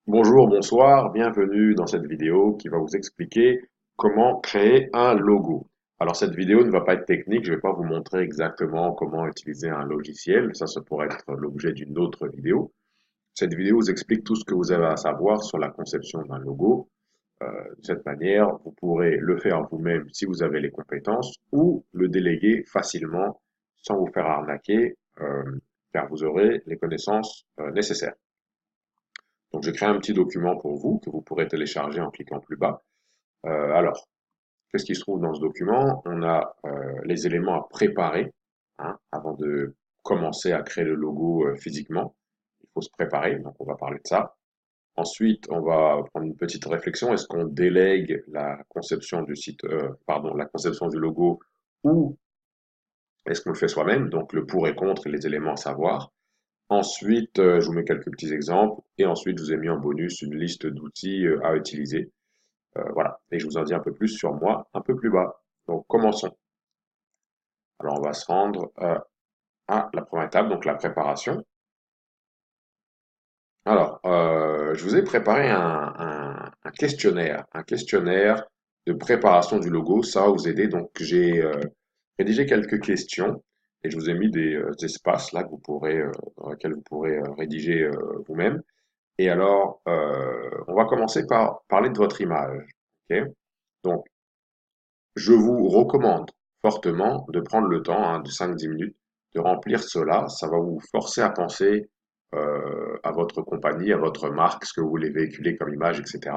Bonjour, bonsoir, bienvenue dans cette vidéo qui va vous expliquer comment créer un logo. Alors cette vidéo ne va pas être technique, je ne vais pas vous montrer exactement comment utiliser un logiciel, ça pourrait être l'objet d'une autre vidéo. Cette vidéo vous explique tout ce que vous avez à savoir sur la conception d'un logo. De cette manière, vous pourrez le faire vous-même si vous avez les compétences ou le déléguer facilement sans vous faire arnaquer, car vous aurez les connaissances nécessaires. Donc, j'ai créé un petit document pour vous que vous pourrez télécharger en cliquant plus bas. Alors, qu'est-ce qui se trouve dans ce document? On a les éléments à préparer avant de commencer à créer le logo physiquement. Il faut se préparer, donc on va parler de ça. Ensuite, on va prendre une petite réflexion. Est-ce qu'on délègue la conception du site, pardon, la conception du logo ou est-ce qu'on le fait soi-même? Donc, le pour et contre et les éléments à savoir. Ensuite, je vous mets quelques petits exemples et ensuite, je vous ai mis en bonus une liste d'outils à utiliser. Voilà. Et je vous en dis un peu plus sur moi un peu plus bas. Donc, commençons. Alors, on va se rendre à la première étape, donc la préparation. Alors, je vous ai préparé un questionnaire de préparation du logo. Ça va vous aider. Donc, j'ai rédigé quelques questions et je vous ai mis des espaces là que vous pourrez, dans lesquels vous pourrez rédiger vous-même. Et alors, on va commencer par parler de votre image. Ok. Donc, je vous recommande fortement de prendre le temps de 5-10 minutes de remplir cela. Ça va vous forcer à penser à votre compagnie, à votre marque, ce que vous voulez véhiculer comme image, etc.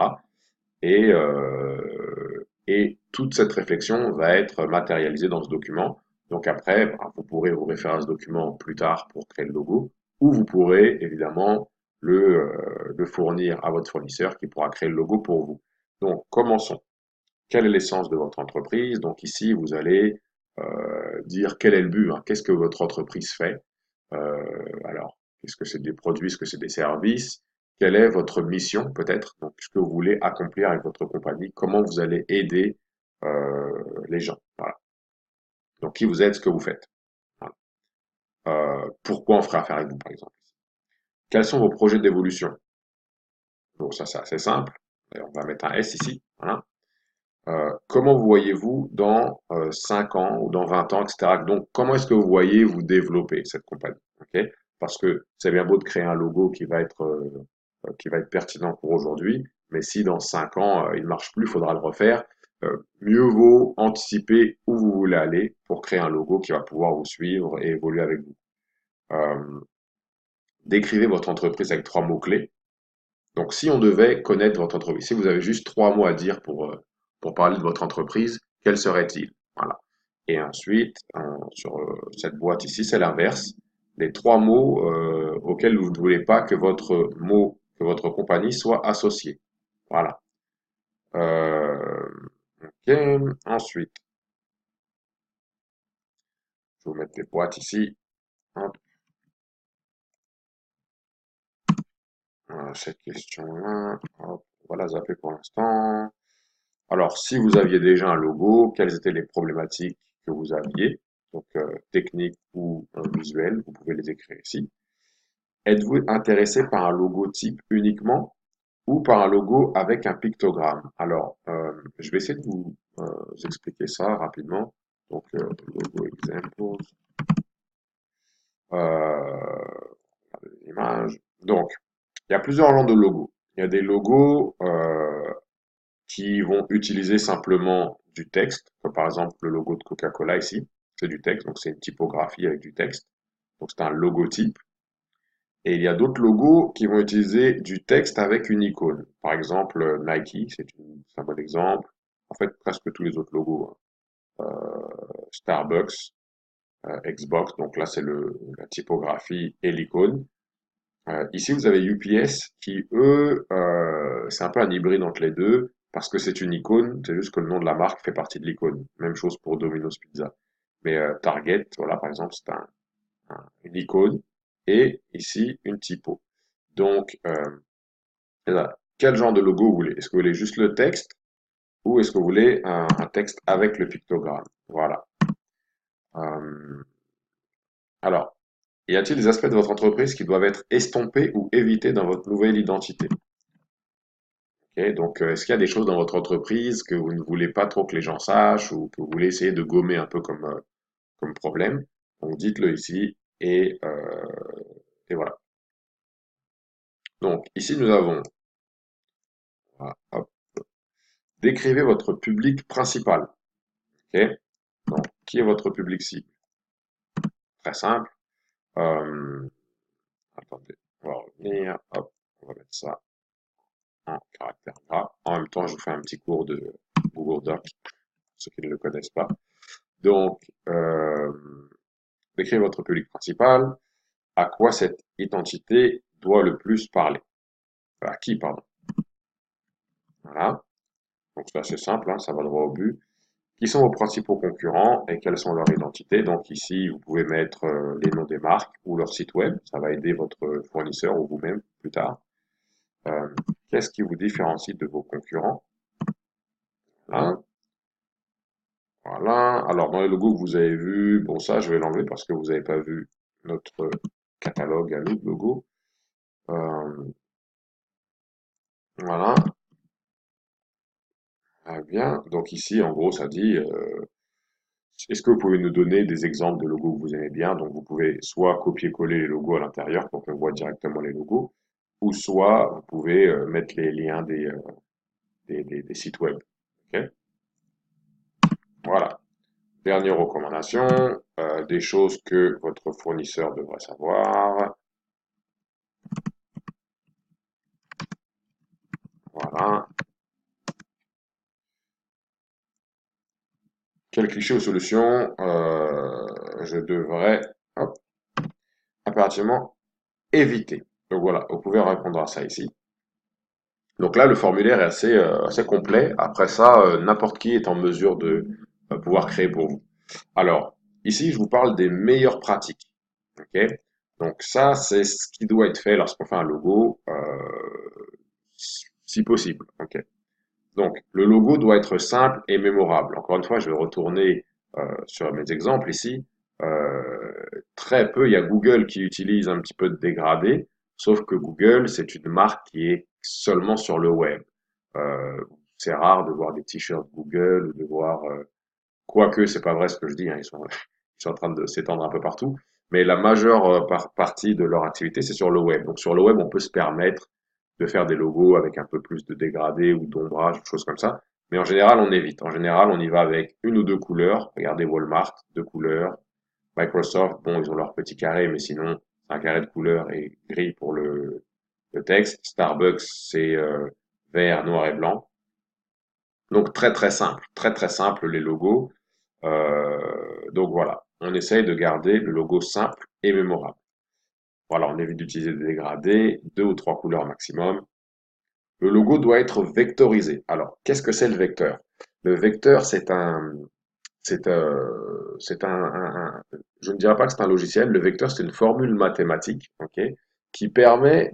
Et toute cette réflexion va être matérialisée dans ce document. Donc après, bah, vous pourrez vous référer à ce document plus tard pour créer le logo, ou vous pourrez évidemment le fournir à votre fournisseur qui pourra créer le logo pour vous. Donc commençons. Quelle est l'essence de votre entreprise? Donc ici, vous allez dire quel est le but, qu'est-ce que votre entreprise fait? Alors, est-ce que c'est des produits, est-ce que c'est des services? Quelle est votre mission peut-être? Donc, ce que vous voulez accomplir avec votre compagnie? Comment vous allez aider les gens? Voilà. Donc, qui vous êtes, ce que vous faites? Voilà. Pourquoi on ferait affaire avec vous, par exemple? Quels sont vos projets d'évolution? Donc, ça, c'est assez simple. Et on va mettre un S ici. Voilà. Comment vous voyez-vous dans 5 ans ou dans 20 ans, etc. Donc, comment est-ce que vous voyez vous développer cette compagnie? Ok. Parce que c'est bien beau de créer un logo qui va être pertinent pour aujourd'hui, mais si dans 5 ans il ne marche plus, il faudra le refaire. Mieux vaut anticiper où vous voulez aller pour créer un logo qui va pouvoir vous suivre et évoluer avec vous. Euh, Décrivez votre entreprise avec 3 mots-clés. Donc, si on devait connaître votre entreprise, si vous avez juste 3 mots à dire pour parler de votre entreprise, quels seraient-ils? Voilà. Et ensuite, sur cette boîte ici, c'est l'inverse. Les 3 mots auxquels vous ne voulez pas que votre mot, que votre compagnie soit associée. Voilà. Euh, ok. Ensuite, je vais vous mettre les boîtes ici. Hop. Cette question-là. Hop. Voilà, zapper pour l'instant. Alors, si vous aviez déjà un logo, quelles étaient les problématiques que vous aviez? Donc, techniques ou visuelles, vous pouvez les écrire ici. Êtes-vous intéressé par un logo type uniquement ou par un logo avec un pictogramme? Alors, je vais essayer de vous expliquer ça rapidement. Donc, logo examples, images. Donc, il y a plusieurs genres de logos. Il y a des logos qui vont utiliser simplement du texte, comme par exemple le logo de Coca-Cola ici, c'est du texte, donc c'est une typographie avec du texte, donc c'est un logotype. Et il y a d'autres logos qui vont utiliser du texte avec une icône. Par exemple, Nike, c'est un bon exemple. En fait, presque tous les autres logos, Starbucks, Xbox, donc là c'est la typographie et l'icône. Ici, vous avez UPS qui, eux, c'est un peu un hybride entre les deux parce que c'est une icône, c'est juste que le nom de la marque fait partie de l'icône. Même chose pour Domino's Pizza. Mais Target, voilà, par exemple, c'est une icône et ici une typo. Donc, voilà. Quel genre de logo vous voulez? Est-ce que vous voulez juste le texte ou est-ce que vous voulez un texte avec le pictogramme? Voilà. Euh, alors, y a-t-il des aspects de votre entreprise qui doivent être estompés ou évités dans votre nouvelle identité? Ok, donc, est-ce qu'il y a des choses dans votre entreprise que vous ne voulez pas trop que les gens sachent ou que vous voulez essayer de gommer un peu comme problème? Donc, dites-le ici et voilà. Donc, ici, nous avons, voilà, hop, décrivez votre public principal. Ok, donc, qui est votre public cible? Très simple. Euh, Attendez, on va revenir. Hop, on va mettre ça en caractère gras. En même temps, je vous fais un petit cours de Google Doc, pour ceux qui ne le connaissent pas. Donc, décrivez votre public principal. À quoi cette identité doit le plus parler? À qui, pardon. Voilà. Donc, c'est assez simple, hein, ça va droit au but. Qui sont vos principaux concurrents et quelles sont leurs identités? Donc, ici, vous pouvez mettre les noms des marques ou leur site web. Ça va aider votre fournisseur ou vous-même plus tard. Euh, Qu'est-ce qui vous différencie de vos concurrents? Voilà. Voilà. Alors, dans les logos que vous avez vus, bon, ça, je vais l'enlever parce que vous n'avez pas vu notre catalogue à nous de logos. Euh, voilà. Ah, bien. Donc ici, en gros, ça dit, est-ce que vous pouvez nous donner des exemples de logos que vous aimez bien? Donc, vous pouvez soit copier-coller les logos à l'intérieur pour qu'on voit directement les logos, ou soit vous pouvez mettre les liens des sites web. Ok. Voilà. Dernière recommandation, des choses que votre fournisseur devrait savoir. Voilà. Quel cliché ou solution je devrais hop, impérativement éviter? Donc voilà, vous pouvez répondre à ça ici. Donc là, le formulaire est assez complet. Après ça, n'importe qui est en mesure de pouvoir créer pour vous. Alors, ici, je vous parle des meilleures pratiques. Ok. Donc ça, c'est ce qui doit être fait lorsqu'on fait un logo, si possible. Ok. Donc, le logo doit être simple et mémorable. Encore une fois, je vais retourner sur mes exemples ici. Euh, Très peu, il y a Google qui utilise un petit peu de dégradé, sauf que Google, c'est une marque qui est seulement sur le web. C'est rare de voir des t-shirts Google ou de voir, quoique c'est pas vrai ce que je dis, hein, ils sont en train de s'étendre un peu partout, mais la majeure partie de leur activité, c'est sur le web. Donc sur le web, on peut se permettre de faire des logos avec un peu plus de dégradé ou d'ombrage, des choses comme ça. Mais en général, on évite. En général, on y va avec une ou deux couleurs. Regardez Walmart, deux couleurs. Microsoft, bon, ils ont leur petit carré, mais sinon, c'est un carré de couleur et gris pour le texte. Starbucks, c'est vert, noir et blanc. Donc très très simple les logos. Donc voilà, on essaye de garder le logo simple et mémorable. Voilà, on évite d'utiliser des dégradés, deux ou trois couleurs maximum. Le logo doit être vectorisé. Alors, qu'est-ce que c'est le vecteur? Le vecteur, je ne dirais pas que c'est un logiciel. Le vecteur, c'est une formule mathématique, ok, qui permet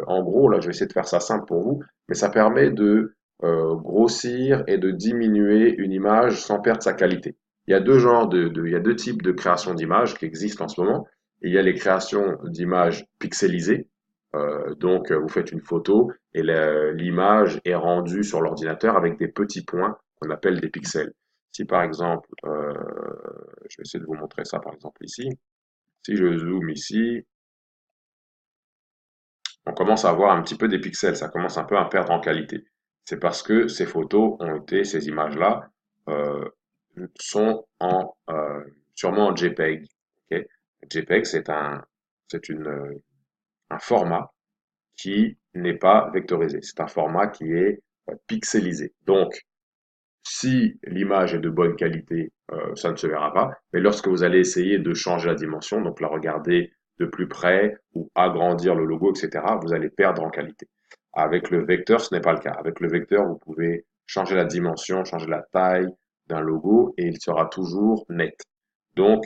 en gros, là, je vais essayer de faire ça simple pour vous, mais ça permet de grossir et de diminuer une image sans perdre sa qualité. Il y a deux genres il y a deux types de création d'images qui existent en ce moment. Il y a les créations d'images pixelisées. Donc, vous faites une photo et l'image est rendue sur l'ordinateur avec des petits points qu'on appelle des pixels. Si par exemple, je vais essayer de vous montrer ça par exemple ici. Si je zoome ici, on commence à voir un petit peu des pixels, ça commence un peu à perdre en qualité. C'est parce que ces images-là, euh, sont sûrement en JPEG. Ok. JPEG, un format qui n'est pas vectorisé. C'est un format qui est pixelisé. Donc, si l'image est de bonne qualité, ça ne se verra pas. Mais lorsque vous allez essayer de changer la dimension, donc la regarder de plus près ou agrandir le logo, etc., vous allez perdre en qualité. Avec le vecteur, ce n'est pas le cas. Avec le vecteur, vous pouvez changer la dimension, changer la taille d'un logo et il sera toujours net. Donc,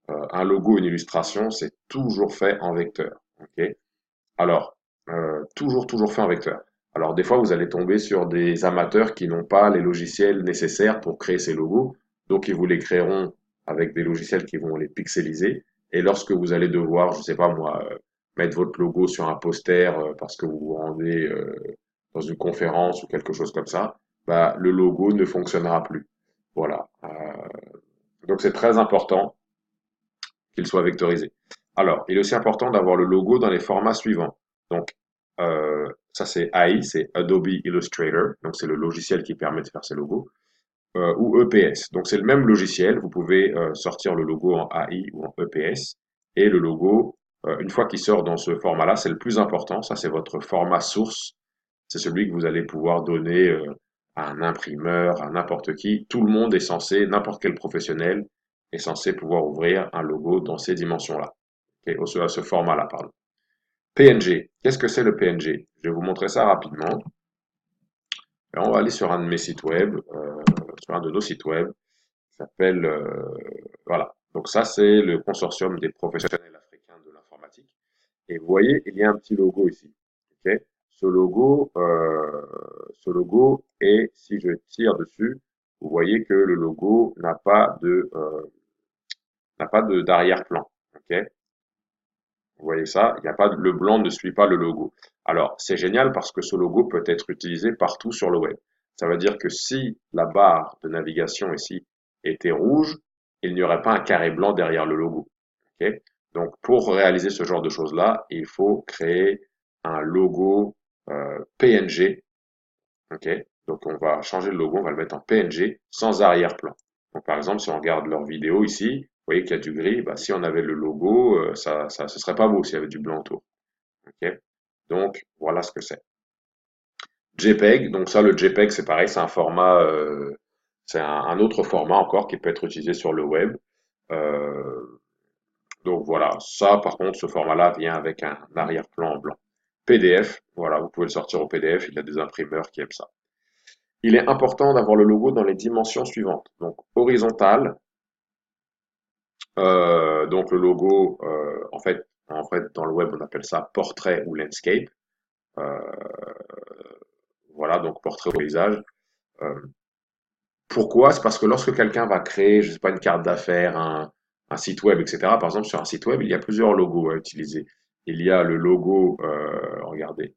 une illustration, c'est toujours fait en vecteur. Ok. Alors, toujours fait en vecteur. Alors, des fois, vous allez tomber sur des amateurs qui n'ont pas les logiciels nécessaires pour créer ces logos. Donc, ils vous les créeront avec des logiciels qui vont les pixeliser. Et lorsque vous allez devoir, je sais pas moi, mettre votre logo sur un poster parce que vous vous rendez dans une conférence ou quelque chose comme ça, bah, le logo ne fonctionnera plus. Voilà. Donc c'est très important qu'il soit vectorisé. Alors, il est aussi important d'avoir le logo dans les formats suivants. Donc, ça c'est AI, c'est Adobe Illustrator, donc c'est le logiciel qui permet de faire ces logos, ou EPS. Donc c'est le même logiciel, vous pouvez sortir le logo en AI ou en EPS, et le logo, une fois qu'il sort dans ce format-là, c'est le plus important, ça c'est votre format source, c'est celui que vous allez pouvoir donner à un imprimeur, à n'importe qui. Tout le monde est censé, n'importe quel professionnel est censé pouvoir ouvrir un logo dans ces dimensions-là. Okay, à ce format-là, pardon. PNG. Qu'est-ce que c'est le PNG? Je vais vous montrer ça rapidement. Alors, on va aller sur un de mes sites web, sur un de nos sites web, qui s'appelle, voilà. Donc ça, c'est le consortium des professionnels africains de l'informatique. Et vous voyez, il y a un petit logo ici. Ok. Ce logo est, si je tire dessus, vous voyez que le logo n'a pas de d'arrière-plan. Ok. Vous voyez ça? Il n'y a pas, le blanc ne suit pas le logo. Alors, c'est génial parce que ce logo peut être utilisé partout sur le web. Ça veut dire que si la barre de navigation ici était rouge, il n'y aurait pas un carré blanc derrière le logo. Ok. Donc, pour réaliser ce genre de choses-là, il faut créer un logo PNG. Ok. Donc, on va changer le logo, on va le mettre en PNG sans arrière-plan. Donc, par exemple, si on regarde leur vidéo ici, vous voyez qu'il y a du gris. Bah, si on avait le logo, ce serait pas beau s'il y avait du blanc autour. Ok. Donc, voilà ce que c'est. JPEG. Donc ça, le JPEG, c'est pareil, c'est un format, c'est un autre format encore qui peut être utilisé sur le web. Euh, donc voilà, ça par contre, ce format-là vient avec un arrière-plan en blanc. PDF, voilà, vous pouvez le sortir au PDF, il y a des imprimeurs qui aiment ça. Il est important d'avoir le logo dans les dimensions suivantes. Donc horizontale, donc le logo, en fait, dans le web, on appelle ça portrait ou landscape. Euh, voilà, donc portrait au paysage. Euh, Pourquoi? C'est parce que lorsque quelqu'un va créer, je sais pas, une carte d'affaires, un site web, etc. Par exemple, sur un site web, il y a plusieurs logos à utiliser. Il y a le logo, regardez,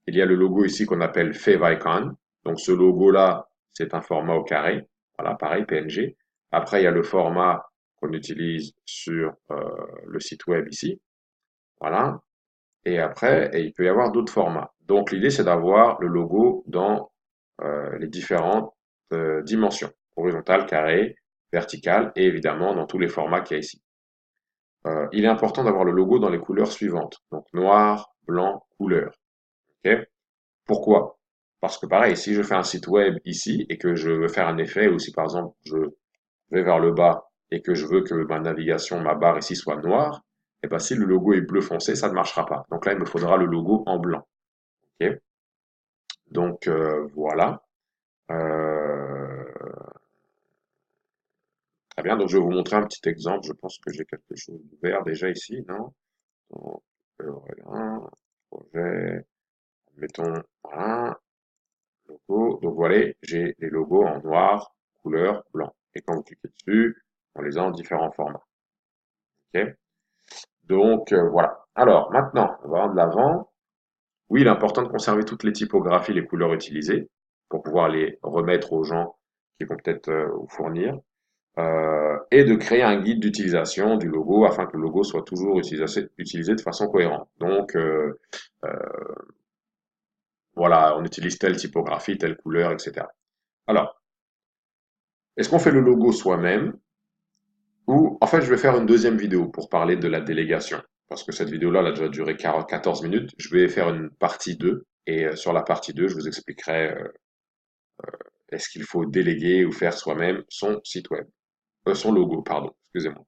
il y a le logo ici qu'on appelle favicon. Donc ce logo-là, c'est un format au carré. Voilà, pareil, PNG. Après, il y a le format qu'on utilise sur le site web ici. Voilà. Et après, il peut y avoir d'autres formats. Donc l'idée, c'est d'avoir le logo dans les différentes dimensions, horizontale, carré, verticale, et évidemment dans tous les formats qu'il y a ici. Il est important d'avoir le logo dans les couleurs suivantes, donc noir, blanc, couleur. Ok. Pourquoi? Parce que pareil, si je fais un site web ici et que je veux faire un effet, ou si par exemple je vais vers le bas et que je veux que ma navigation, ma barre ici soit noire, et ben si le logo est bleu foncé, ça ne marchera pas. Donc là, il me faudra le logo en blanc. Ok. Donc voilà. Euh, Très bien, donc je vais vous montrer un petit exemple. Je pense que j'ai quelque chose d'ouvert déjà ici, non? Donc, voilà, projet, mettons, voilà, logo. Donc voilà, j'ai les logos en noir, couleur, blanc. Et quand vous cliquez dessus, on les a en différents formats. Ok. Donc voilà. Alors maintenant, on va en de l'avant. Oui, il est important de conserver toutes les typographies, les couleurs utilisées pour pouvoir les remettre aux gens qui vont peut-être vous fournir. Et de créer un guide d'utilisation du logo afin que le logo soit toujours utilisé de façon cohérente. Donc euh, voilà, on utilise telle typographie, telle couleur, etc. Alors, est-ce qu'on fait le logo soi-même ou en fait je vais faire une deuxième vidéo pour parler de la délégation parce que cette vidéo-là elle a déjà duré 14 minutes. Je vais faire une partie 2 et sur la partie 2 je vous expliquerai est-ce qu'il faut déléguer ou faire soi-même son site web, son logo, pardon, excusez-moi.